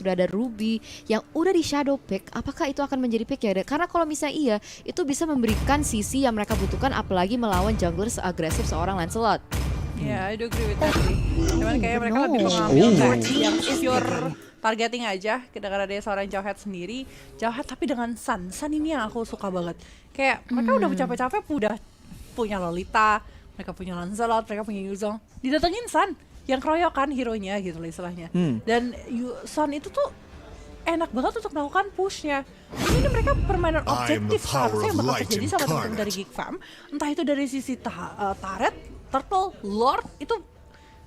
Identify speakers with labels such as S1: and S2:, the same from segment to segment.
S1: sudah ada Ruby yang udah di shadow pick, apakah itu akan menjadi pick ya? Karena kalau misalnya iya, itu bisa memberikan sisi yang mereka butuhkan apalagi melawan jungler seagresif seorang Lancelot.
S2: Ya, I do agree with that sih. Cuman kayak mereka lebih mengambil tactic yang pure targeting aja. Karena dia seorang Jawhead sendiri. Jawhead tapi dengan Sun. Sun ini yang aku suka banget. Kayak mereka udah capek-capek udah punya Lolita, mereka punya Lancelot, mereka punya Yuzong. Didatengin Sun yang keroyokan hero-nya gitu lah istilahnya. Dan Sun itu tuh enak banget untuk melakukan push-nya. Ini mereka permainan objektif seharusnya yang bakal terjadi sama teman-teman dari Geek Fam. Entah itu dari sisi turret, turtle, lord, itu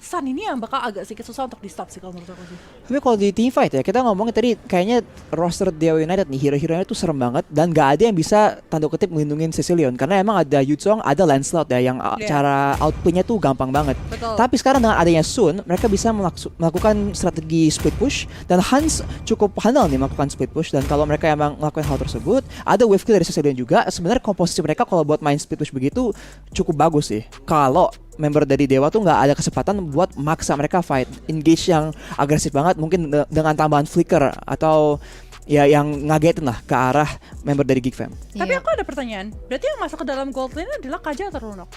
S2: Sun ini yang bakal agak sedikit susah untuk di stop sih kalau menurut aku sih.
S3: Tapi kalau di teamfight ya, kita ngomongin tadi kayaknya roster Dewa United nih, hero-heronya tuh serem banget dan gak ada yang bisa tanda kutip melindungin Sicilian karena emang ada Yuzong, ada Lancelot ya yang cara outplaynya tuh gampang banget.
S2: Betul.
S3: Tapi sekarang dengan adanya Sun, mereka bisa melakukan strategi split push dan Hans cukup handal nih melakukan split push, dan kalau mereka emang melakukan hal tersebut, ada wave kill dari Sicilian juga. Sebenarnya komposisi mereka kalau buat main split push begitu cukup bagus sih. Kalau member dari Dewa tuh nggak ada kesempatan buat maksa mereka fight, engage yang agresif banget, mungkin dengan tambahan flicker atau ya yang ngagetin lah ke arah member dari Geek Fam.
S2: Tapi aku ada pertanyaan, berarti yang masuk ke dalam gold lane adalah Kaja atau Lunox?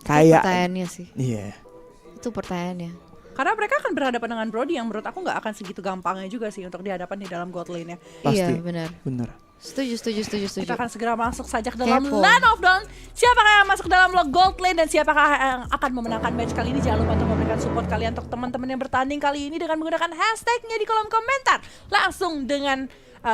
S3: Kayak
S1: Pertanyaannya sih.
S3: iya.
S1: Itu pertanyaannya.
S2: Karena mereka akan berhadapan dengan Brody yang menurut aku nggak akan segitu gampangnya juga sih untuk dihadapan di dalam gold lane-nya.
S3: Pasti.
S1: Iya, benar. Setuju.
S2: Kita akan segera masuk saja ke dalam
S1: Kepo.
S2: Land of Dawn. Siapakah yang masuk ke dalam gold lane dan siapakah yang akan memenangkan match kali ini? Jangan lupa untuk memberikan support kalian untuk teman-teman yang bertanding kali ini dengan menggunakan hashtagnya di kolom komentar. Langsung dengan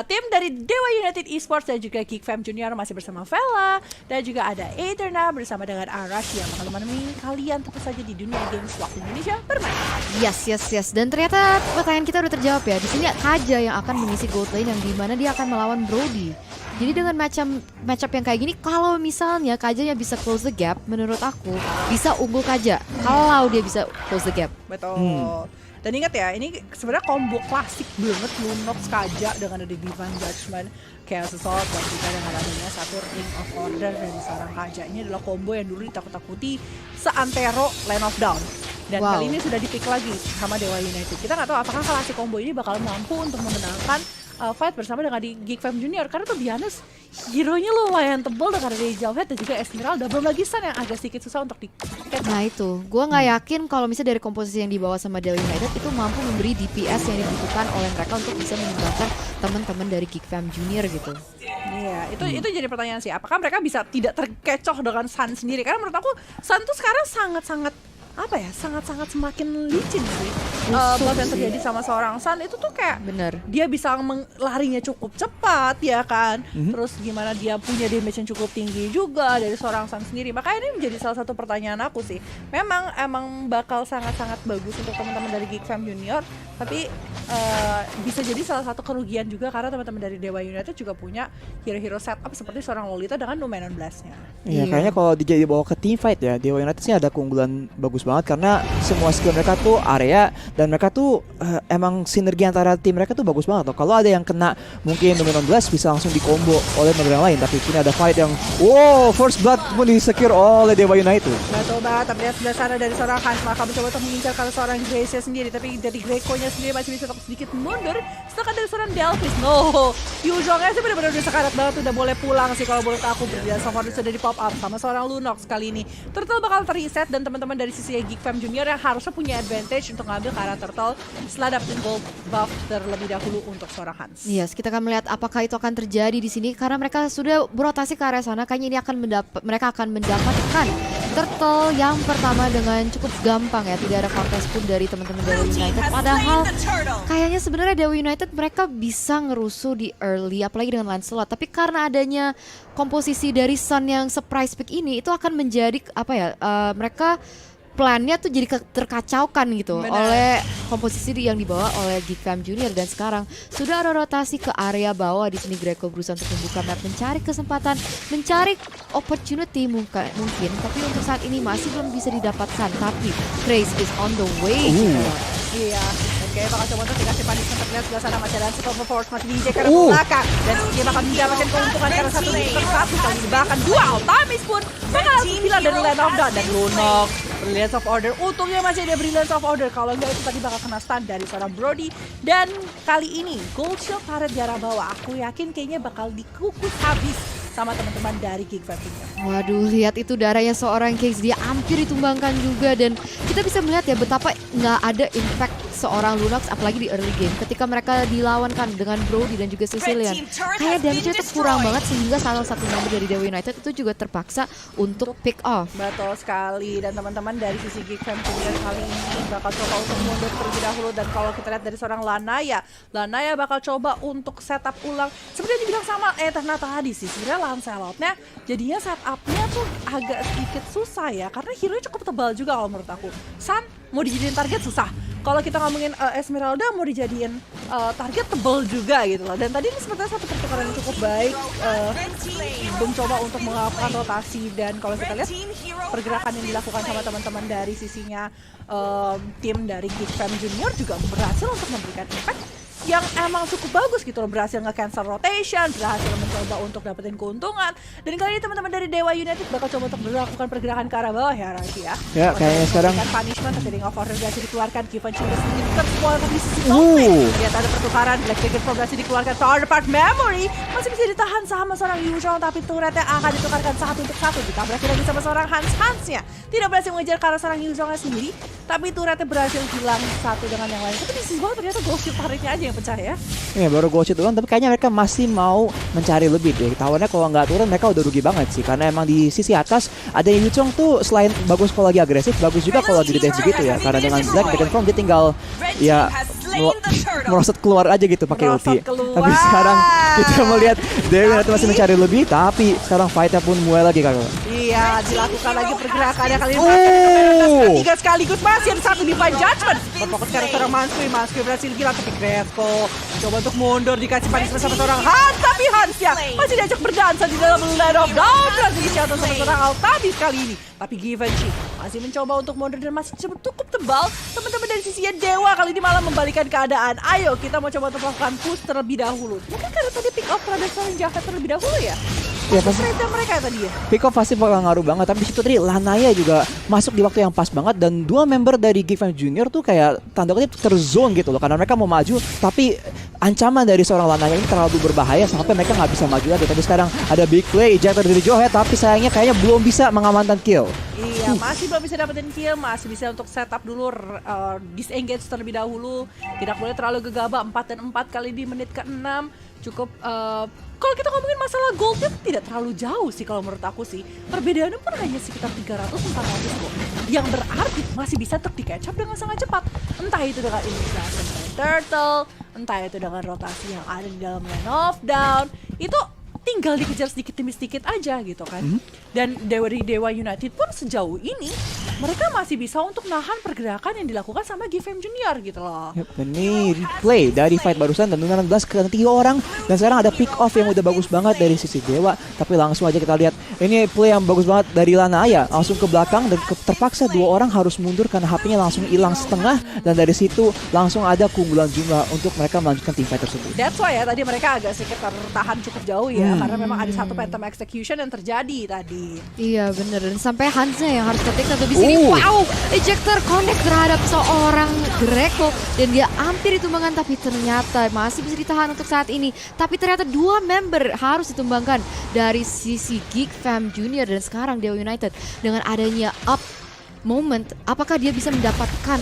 S2: tim dari Dewa United Esports dan juga Geek Fam Junior masih bersama Vela, dan juga ada Eterna bersama dengan Arash yang akan menemani kalian tentu saja di dunia games waktu Indonesia bermain.
S1: Yes. Dan ternyata pertanyaan kita udah terjawab ya. Di sini Kaja yang akan mengisi gold lane yang dimana dia akan melawan Brody. Jadi dengan matchup yang kayak gini, kalau misalnya Kajanya bisa close the gap, menurut aku bisa unggul Kaja. Kalau dia bisa close the gap.
S2: Betul. Dan ingat ya, ini sebenarnya combo klasik banget Lunox Kaja dengan ada Divine Judgment, Chaos Assault, dan juga dengan adanya satu Ring of Order dari seorang Kaja. Ini adalah combo yang dulu ditakut-takuti seantero Land of Dawn. Dan kali ini sudah di-pick lagi sama Dewa United. Kita nggak tahu apakah kalasi combo ini bakal mampu untuk memenangkan fight bersama dengan di Geek Fam Junior. Karena tuh biasa hero-nya lumayan tebal dengan dari Jawhead dan juga Esmeralda. Belum lagi Sun yang agak sedikit susah untuk di.
S1: Nah itu, gue nggak yakin kalau misalnya dari komposisi yang dibawa sama Dewa United itu mampu memberi DPS yang dibutuhkan oleh mereka untuk bisa meninggalkan teman-teman dari Geek Fam Junior gitu.
S2: Iya, itu jadi pertanyaan sih. Apakah mereka bisa tidak terkecoh dengan Sun sendiri? Karena menurut aku Sun tuh sekarang sangat-sangat sangat-sangat semakin licin sih. Buff yang terjadi sama seorang Sun itu tuh kayak dia bisa larinya cukup cepat ya kan. Terus gimana dia punya damage yang cukup tinggi juga dari seorang Sun sendiri. Makanya ini menjadi salah satu pertanyaan aku sih. Emang bakal sangat-sangat bagus untuk teman-teman dari Geek Fam Junior, tapi bisa jadi salah satu kerugian juga karena teman-teman dari Dewa United juga punya hero-hero setup seperti seorang Lolita dengan Numenon Blast-nya.
S3: Iya, kayaknya kalau dibawa ke team fight ya, Dewa United sih ada keunggulan bagus banget karena semua skill mereka tuh area dan mereka tuh emang sinergi antara tim mereka tuh bagus banget loh. Kalau ada yang kena mungkin Numenon Blast bisa langsung dikombo oleh member yang lain, tapi ini ada fight yang first blood pun disecure oleh Dewa United.
S2: Betul banget, tapi lihat sebelah sana dari seorang Hans maka mencoba untuk mengincar kalau seorang Grace sendiri, tapi dari Greco-nya sendiri masih bisa sedikit mundur. Sedangkan dari seorang Delphis, Yuzongnya sih benar-benar udah sekarat banget, udah boleh pulang sih kalau menurut aku. Berjasa sudah di pop up sama seorang Lunox kali ini. Turtle bakal terreset dan teman-teman dari sisi Geek Fam Junior yang harusnya punya advantage untuk ngambil ke arah Turtle setelah dapetin gold buff terlebih dahulu untuk seorang Hans.
S1: Yes, kita akan melihat apakah itu akan terjadi di sini karena mereka sudah berotasi ke arah sana. Kayaknya ini mereka akan mendapatkan Turtle yang pertama dengan cukup gampang ya, tidak ada contest pun dari teman-teman Dewa United. Padahal kayaknya sebenarnya Dewa United mereka bisa ngerusuh di early apalagi dengan Lancelot, tapi karena adanya komposisi dari Sun yang surprise pick ini itu akan menjadi mereka plannya tuh jadi terkacaukan gitu oleh komposisi yang dibawa oleh Geek Fam Junior. Dan sekarang sudah ada rotasi ke area bawah. Di sini Greco berusaha untuk membuka map, mencari kesempatan, mencari opportunity mungkin, tapi untuk saat ini masih belum bisa didapatkan. Tapi Grace is on the way.
S2: Iya, kayaknya bakal coba untuk dikasih punishment. Terlihat sebelah sana masih ada Unstoppable Force, masih DJ karena belakang. Dan dia bakal mendapatkan keuntungan karena satu kali ini bahkan dua Altamis pun bakal langsung hilang dari Land of Dawn. Dan Lunok Brilliance of Order, untungnya masih ada Brilliance of Order. Kalau enggak itu tadi bakal kena stun dari seorang Brody. Dan kali ini Gold Shield turret di arah bawah, aku yakin kayaknya bakal dikukus habis sama teman-teman dari Geek Fam Junior.
S1: Waduh, lihat itu darahnya seorang Kings, dia hampir ditumbangkan juga. Dan kita bisa melihat ya betapa nggak ada impact seorang Lunox apalagi di early game ketika mereka dilawankan dengan Brody dan juga Sicilian. Kayak damage-nya itu kurang banget sehingga salah satu member dari Dewa United itu juga terpaksa untuk pick off.
S2: Betul sekali, dan teman-teman dari sisi Geek Fam Junior kali ini bakal coba untuk mundur terlebih dahulu. Dan kalau kita lihat dari seorang Lanaya bakal coba untuk setup ulang. Sebenarnya dibilang sama Eternal tadi sih, sebenarnya Lancelotnya jadinya setupnya tuh agak sedikit susah ya, karena hero-nya cukup tebal juga kalau menurut aku. Sun mau dijadiin target susah. Kalau kita ngomongin Esmeralda mau dijadiin target tebal juga gitu loh. Dan tadi ini sepertinya satu pertukaran yang cukup baik, mencoba untuk melakukan rotasi. Dan kalau kita lihat pergerakan yang dilakukan sama teman-teman dari sisinya tim dari Geek Fam Junior juga berhasil untuk memberikan impact yang emang cukup bagus gitu loh, berhasil nge-cancel rotation, berhasil mencoba untuk dapetin keuntungan. Dan kali ini teman-teman dari Dewa United bakal coba untuk melakukan pergerakan ke arah bawah ya Raki ya.
S3: Ya kayaknya sekarang
S2: punishment, tapi Ring of Order berhasil dikeluarkan, Givenchy sendiri terkeluarkan di sisi top-lane. Lihat ada pertukaran, Black Dragon Force berhasil dikeluarkan, Power Part Memory masih bisa ditahan sama seorang Yuzhong, tapi turretnya akan ditukarkan satu untuk satu. Ditabrak lagi sama seorang Hansnya, tidak berhasil mengejar ke arah seorang Yuzhongnya sendiri, tapi turretnya berhasil hilang satu dengan yang lain. Tapi di sisi bawah ternyata Ghost Shield turretnya aja yang pecah ya.
S3: ya baru Gold Shield doang, tapi kayaknya mereka masih mau mencari lebih deh. Tawannya kalau nggak turun mereka udah rugi banget sih, karena emang di sisi atas ada Yuzhong tuh selain bagus kalau lagi agresif, bagus juga kalau lagi di dive begitu ya. Karena dengan Black Dragon Form dia tinggal ya merosot keluar aja gitu pakai ulti. Tapi sekarang kita melihat Dewa United masih mencari lebih, tapi sekarang fightnya pun mulai lagi kakak.
S2: Iya, dilakukan lagi pergerakannya kali ini. Tiga sekaligus masih ada satu Divine Judgment. Berfokus ke arah seorang Mansui berhasil gila, tapi Gretzko coba untuk mundur, dikasih punishment sama seorang Hans, tapi Hans ya masih diajak berdansa di dalam Land of Dawn. Berhasil dicatat sama seorang Altamis kali ini. Tapi Givenchy masih mencoba untuk mundur dan masih cukup tebal. Teman-teman dari sisinya Dewa kali ini malah membalikan keadaan. Ayo kita mau coba untuk melakukan push terlebih dahulu. Mungkin karena tadi pick off terhadap seorang jahat terlebih dahulu ya. Ya pasti mereka tadi ya.
S3: Pick off pasti bakal ngaruh banget, tapi situ tadi Lanaya juga masuk di waktu yang pas banget, dan dua member dari Geek Fam Junior tuh kayak tanda kutip terzone gitu loh, karena mereka mau maju tapi ancaman dari seorang Lanaya ini terlalu berbahaya sampai mereka nggak bisa maju lagi. Tadi sekarang ada big play ejector dari Johet, tapi sayangnya kayaknya belum bisa mengamankan kill.
S2: Iya, masih belum bisa dapetin kill, masih bisa untuk setup dulu, disengage terlebih dahulu. Tidak boleh terlalu gegabah, 4 dan 4 kali di menit ke-6. Cukup, kalau kita ngomongin masalah goldnya tidak terlalu jauh sih kalau menurut aku sih. Perbedaannya pun hanya sekitar 300-400 kok. Yang berarti masih bisa untuk di-catch up dengan sangat cepat. Entah itu dengan initiation dari Turtle, entah itu dengan rotasi yang ada di dalam Land of Dawn. Itu tinggal dikejar sedikit demi sedikit aja gitu kan. Dan Dewa United pun sejauh ini mereka masih bisa untuk nahan pergerakan yang dilakukan sama Geek Fam Junior gitu loh.
S3: Yep, ini replay dari fight barusan dan 16 ke 3 orang, dan sekarang ada pick off yang udah bagus banget dari sisi Dewa. Tapi langsung aja kita lihat ini play yang bagus banget dari Lanaya, langsung ke belakang dan terpaksa dua orang harus mundur karena HP-nya langsung hilang setengah, dan dari situ langsung ada keunggulan jumlah untuk mereka melanjutkan team fight tersebut.
S2: That's why ya tadi mereka agak sedikit tertahan cukup jauh ya, karena memang ada satu phantom execution yang terjadi tadi.
S1: Iya bener, dan sampai Hansnya yang harus ketik satu di sini. Wow, ejector connect terhadap seorang Greco dan dia hampir ditumbangkan, tapi ternyata masih bisa ditahan untuk saat ini. Tapi ternyata dua member harus ditumbangkan dari sisi Geek Fam Junior, dan sekarang Dewa United dengan adanya up moment, apakah dia bisa mendapatkan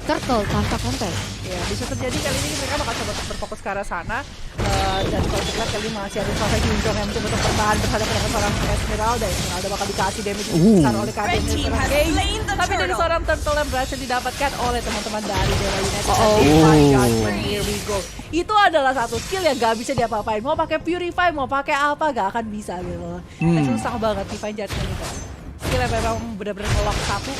S1: Turtle tanpa kontes?
S2: Ya, bisa terjadi kali ini mereka bakal coba untuk berfokus ke arah sana. Dan kalau kita lihat kali ini masih ada seorang Yuzhong yang mencoba untuk bertahan berhadapan dengan seorang Esmeralda. Esmeralda bakal dikasih damage besar oleh KDM seorang Kane. Tapi dari seorang Turtle yang berhasil didapatkan oleh teman-teman dari Dewa United. Here we go. Itu adalah satu skill yang gak bisa diapa-apain. Mau pakai Purify, mau pakai apa, gak akan bisa gitu. Susah banget Divine Judgment itu. Skill yang memang benar-benar ngelok satu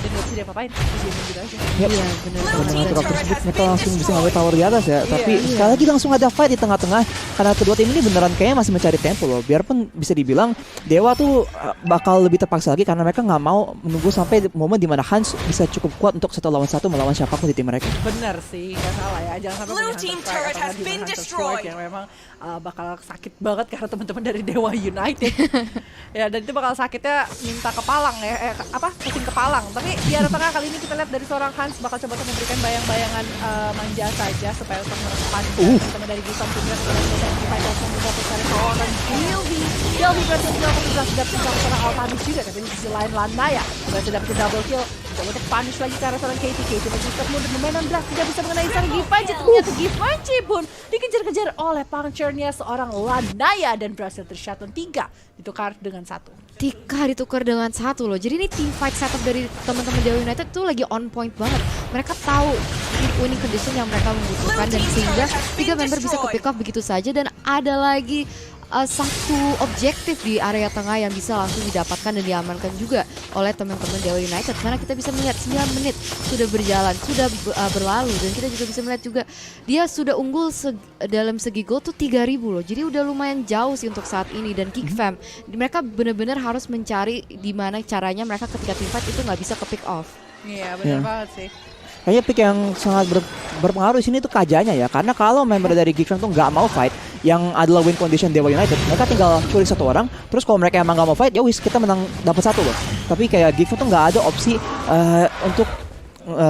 S2: nggak bisa diapa-apain, diamin gitu aja.
S3: Yep.
S1: Iya benar.
S3: Dan dengan drop tersebut mereka langsung bisa ngambil tower di atas ya. Tapi sekali lagi langsung ada fight di tengah-tengah karena kedua tim ini beneran kayaknya masih mencari tempo loh. Biarpun bisa dibilang Dewa tuh bakal lebih terpaksa lagi karena mereka nggak mau menunggu sampai momen dimana Hans bisa cukup kuat untuk 1 lawan 1 melawan siapapun di tim mereka.
S2: Bener sih, nggak salah ya. Jangan sampai punya
S4: Team
S2: Hunter
S4: turret
S2: Strike
S4: has
S2: atau
S4: been
S2: Hunter
S4: destroyed.
S2: Strike yang memang bakal sakit banget karena teman-teman dari Dewa United. Ya, dan itu bakal sakitnya minta kepalang ya, pusing kepalang. Tapi di arah tengah kali ini kita lihat dari seorang Hans bakal coba untuk memberikan bayang-bayangan manja saja supaya untuk menekan teman-teman dari Gizom juga kemudian fight langsung berfokus dari seorang Gilby. Gilby berhasil sudah seorang Altanis juga, tapi di sisi lain Lanaya berhasil dapetin double kill. Coba untuk punish lagi ke arah seorang KTK. Coba Gizom kemudian bermain belas tidak bisa mengenai seorang Givenchy. Ternyata Givenchy pun dikejar-kejar oleh puncture-nya seorang Lanaya dan berhasil tershutdown 3 ditukar dengan 1.
S1: Tika ditukar dengan 1 loh. Jadi ini team fight setup dari teman-teman Dewa United tuh lagi on point banget. Mereka tahu winning condition yang mereka membutuhkan dan sehingga 3 member bisa ke pick off begitu saja dan ada lagi satu objektif di area tengah yang bisa langsung didapatkan dan diamankan juga oleh teman-teman Dewa United karena kita bisa melihat 9 menit sudah berjalan, sudah berlalu dan kita juga bisa melihat juga dia sudah unggul dalam segi gol tuh 3.000 loh. Jadi udah lumayan jauh sih untuk saat ini dan Kick Fam mereka benar-benar harus mencari di mana caranya mereka ketika team fight itu nggak bisa ke pick off.
S2: Iya, benar banget sih.
S3: Kayaknya pick yang sangat berpengaruh di sini tuh Kajanya ya. Karena kalau member dari Geekfam tuh nggak mau fight, yang adalah win condition Dewa United, mereka tinggal culik 1 orang. Terus kalau mereka emang nggak mau fight, ya wis kita menang dapat 1 loh. Tapi kayak Geekfam tuh nggak ada opsi untuk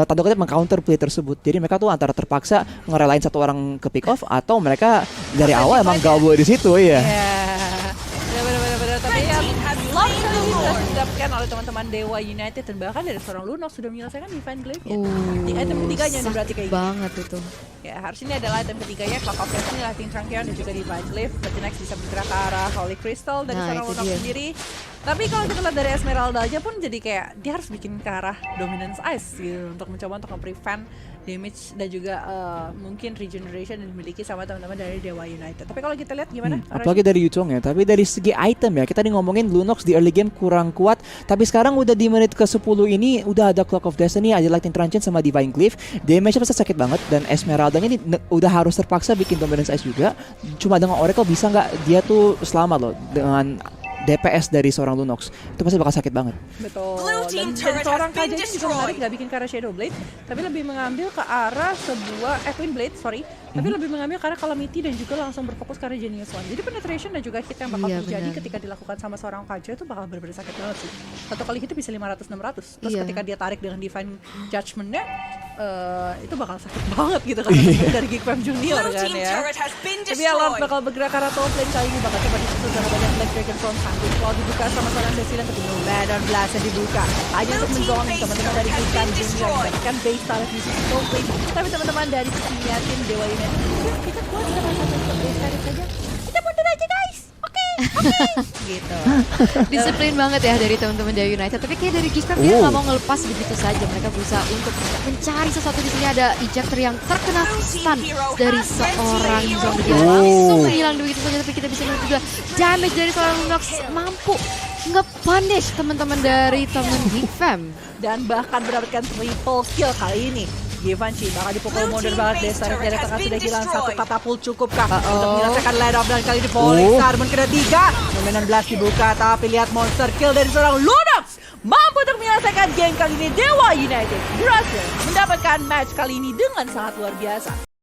S3: tanda kutip meng-counter play tersebut. Jadi mereka tuh antara terpaksa ngerelain 1 orang ke pick off atau mereka dari awal emang gabung di situ ya.
S2: Ya benar-benar. Tapi ya long term sudah didapatkan oleh teman-teman Dewa United dan bahkan dari seorang Lunox sudah menyelesaikan Divine Glaive ya. Di item ketiganya nih berarti kayak
S1: banget itu.
S2: Ya harus ini adalah item ketiganya Clock of Destiny lah Ting Truncheon dan juga Divine Glaive. Berarti next bisa bergerak ke arah Holy Crystal dari seorang
S1: itu
S2: Lunox
S1: dia.
S2: sendiri. Tapi kalau kita lihat dari Esmeralda aja pun jadi kayak dia harus bikin ke arah Dominance Ice gitu untuk mencoba untuk nge-prevent damage dan juga mungkin regeneration yang dimiliki sama teman-teman dari Dewa United. Tapi kalau kita lihat gimana?
S3: Apalagi dari Yutong ya, tapi dari segi item ya, kita nih ngomongin Lunox di early game kurang kuat, tapi sekarang udah di menit ke-10 ini udah ada Clock of Destiny, ada Lightning Truncheon sama Divine Glaive. Damage-nya pasti sakit banget dan Esmeraldanya ini udah harus terpaksa bikin Dominance Ice juga. Cuma dengan Oracle bisa nggak dia tuh selamat loh dengan DPS dari seorang Lunox. Itu pasti bakal sakit banget.
S2: Betul.
S4: Blue
S2: Dan
S4: team turret
S2: seorang
S4: has been
S2: Kajanya juga
S4: destroyed.
S2: menarik, nggak bikin ke arah Shadow Blade, tapi lebih mengambil ke arah sebuah Twin Blade, sorry. Tapi lebih mengambil ke arah Calamity dan juga langsung berfokus ke arah Genius One. Jadi penetration dan juga hit yang bakal
S1: Iya,
S2: terjadi
S1: benar.
S2: ketika dilakukan sama seorang Kaja itu bakal benar-benar sakit banget sih. Satu kali hit itu bisa 500-600. Terus
S1: Iya.
S2: ketika dia tarik dengan Divine Judgment-nya, itu bakal sakit banget gitu kan dari Geekfam Junior
S4: Blue
S2: kan
S4: team
S2: ya.
S4: turret has been
S2: Tapi ya Lord
S4: destroyed.
S2: bakal bergerak ke arah top lane kali ini bakal coba disusul dengan banyak Black Dragon from Sandwich. Kalau dibuka sama seorang Cecilia ketemu dan Blast yang dibuka hanya untuk mendorong teman-teman dari Geekfam Junior mendapatkan base talent di sisi top lane. Tapi teman-teman dari sisinya tim Dewa United, yuk kita keluar kita main satu base talent saja. Kita mundur aja guys. Oke. Gitu.
S1: Disiplin banget ya dari teman-teman Dewa United. Tapi kayak dari Geekfam dia nggak mau ngelepas begitu saja. Mereka berusaha untuk mencari sesuatu. Di sini ada ejector yang terkena stun dari seorang zombie. Dia langsung hilang begitu saja. Tapi kita bisa lihat juga damage dari seorang Lunox mampu nge-punish teman-teman dari teman Geekfam.
S2: Dan bahkan mendapatkan triple kill kali ini. Givenchy bakal dipukul mundur banget. Desa dari tengah sudah hilang. Satu katapult cukup kah untuk menyelesaikan lead off dan kali ini Polystar kena 3. Dominan Blast dibuka tapi lihat monster kill dari seorang Lunox mampu untuk menyelesaikan game kali ini. Dewa United berhasil mendapatkan match kali ini dengan sangat luar biasa.